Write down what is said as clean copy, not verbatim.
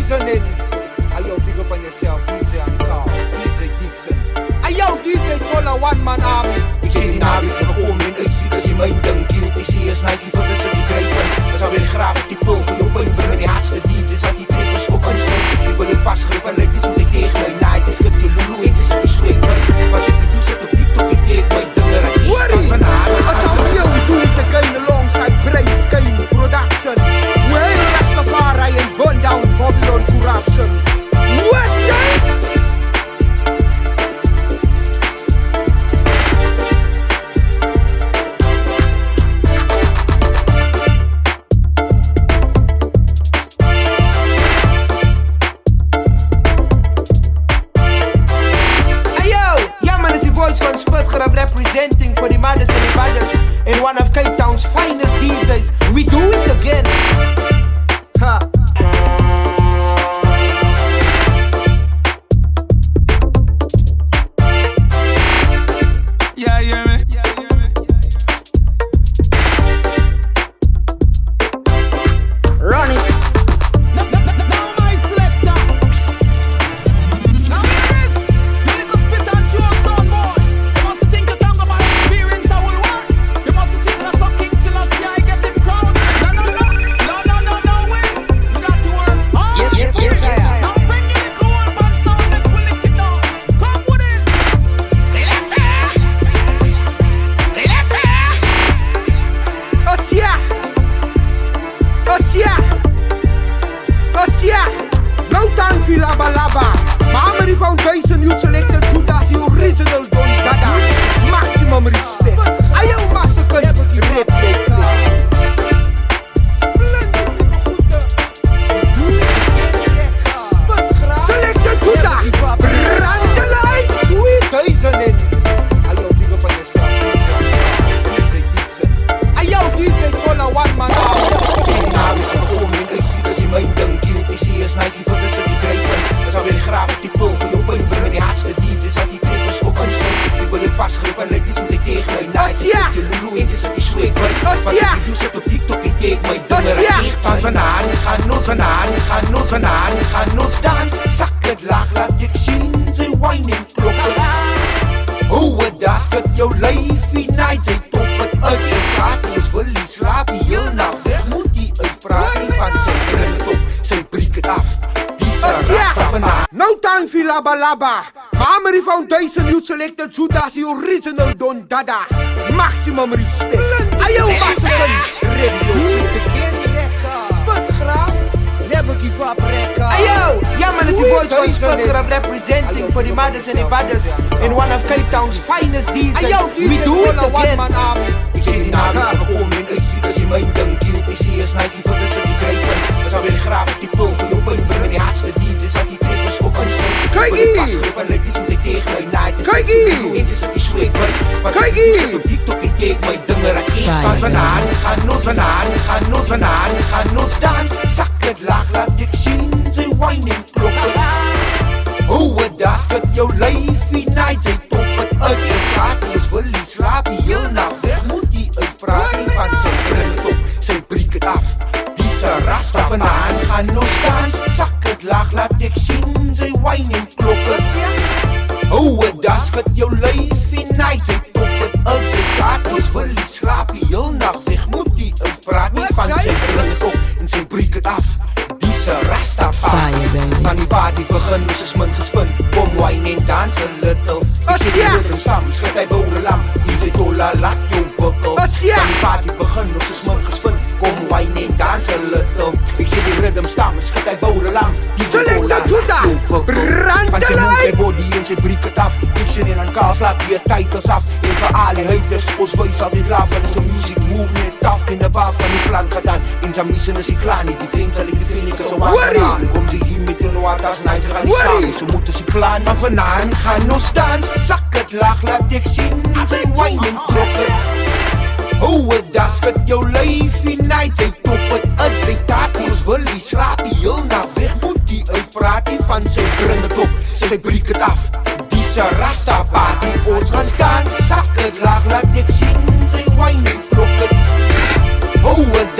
poisoning. Ayo, big up on yourself, DJ Ankar, DJ Dixon. Ayo, DJ Tola, one man army. Ik zie die nabi gekomen in ik zie dat ze mijn ding guilty. Zie je Nike van dat ze die grijpen. Dan zou weer graag op die pul voor je been brengen. Die hardste DJ's uit die trippers op een stuk. Ik wil je vastgrippen, lijkt die zo'n tegen mij. Night is kut je lulu, het is op die sweet. Wat ik doe zit op TikTok, ik take mijn dingen uit die van haar. Als al jou doe ik de game alongside Brains Game Production. We heel Rastafari and burn down Babylon corruption. What say? Representing for the mothers and the fathers in one of Cape Town's finest DJs. We do it again. Ha. Yeah, yeah, man. Run it. Now my selector. Now hear this. You little spit and chew up sound boy. You must think the tongue of my experience I will work. You must think that's what King Selassie I get him crowned. No, wait. You got to work hard. Yes, I am. Now bring the little one man sound that will lick it down. Come with it. Osia. No time for laba laba. Mahamari Foundation, you selected Judas, the original Don Dada. Maximum respect. Ayo massacre. Rip your selected Judas. Brand the light. Do it. Poisoning. Ayo, big up on yourself. DJ Dixon. Ayo, DJ Tola, one man army. Ik zie dat ze mijn ding guilty. Zie je Nike van dat ze die grijpen. Dan zou weer graag op die pul voor je been brengen. Die hardste DJ's uit die trippers op een stuk. Ik wil je vastgrippen, lijkt die zo'n tegen mij. Night is kut je lulu, het is op die sweet. Wat ik doe zit op TikTok, ik take mijn dingen uit. Van vanaan, ga nos dans. Zak het laag, laat ik zien. Ze whining kloppen. Hoe het das, kut jouw leefie. Night, ze top het uit. Ze gaat ons verlies, slaap je heel nacht weg. Moet die uitpraten van zijn brengen op. Zij breek het af. Die zijn rasta vanaan. No time for laba laba. Mahamari Foundation, you selected Judas, the original Don Dada. Maximum respect. Ayo massacre. Rip your Sputgraf. Never give up, Rekka. Ayo, yeah man, it's the voice von Sputgraf representing for the mothers and the fathers in one of Cape Town's finest DJs. We do it again. Ik zie die nabi gekomen in ik zie dat ze mijn ding guilty. Zie je Nike van dat ze die grijpen. Dan zou weer graag op die pul voor je been brengen. Die hardste DJ's uit die trippers op een stuk. Ik wil je vastgrippen, lijkt die zo'n tegen mij. Night is kut je lulu, het is op die sweet. Wat ik doe zit op TikTok, ik take mijn dingen uit. Van vanaan, ga nos dans. Zak het laag, laat ik zien. Ze whining kloppen. Hoe het das, kut jouw leefie. Night, ze top het uit. Ze gaat ons verlies, slaap je heel nacht weg. Moet die uitpraten van zijn brengen op. Zij breek het af. Die zijn rasta vanaan, ga nos dans. Zak het laag, laat ik zien. Ze whining kloppen. Hoe het das, kut jouw leefie. Night, ze top het uit. Ze gaat ons verlies, slaap je heel nacht weg. Moet die uitpraten van zijn brengen op. En zij breek het af. Rastafari, van die party begin, dus is mijn gespin. Kom wine en dans a little. Ik zit hier met Sam, schud hij bovenlam. DJ Tola, laat jou wikkel. Van die party begin, dus is mijn gespin. Kom wine en dans a little. Ik zit die rhythm stam, schud hij bovenlam. DJ Tola, laat jou wikkel. Van zijn mond en body en zijn breek het af. Ik zit in een kaal, slaat weer titels af. En voor alle haters, ons voice altijd laaf. En zijn muziek move net af in de baan van die plan gedaan. In zijn missen is hij klaar niet, die vriend zal ik de vind ik zo aan. Kom ze hier met hun water, snij ze gaan niet samen. Ze moeten ze plan, maar vanaan gaan nos dans. Zak het laag, laat ik zien. Zij whining kloppen. Hoe het das, kut jouw leefie. Night, zij top het uit. Zij taat ons verlies, slaap je heel nacht weg. Moet die uitpraten van zij brengen het op. Zij breek het af. Die zijn Rastafari, die ons gaan dans. Zak het laag, laat ik zien. Zij whining kloppen. Hoe het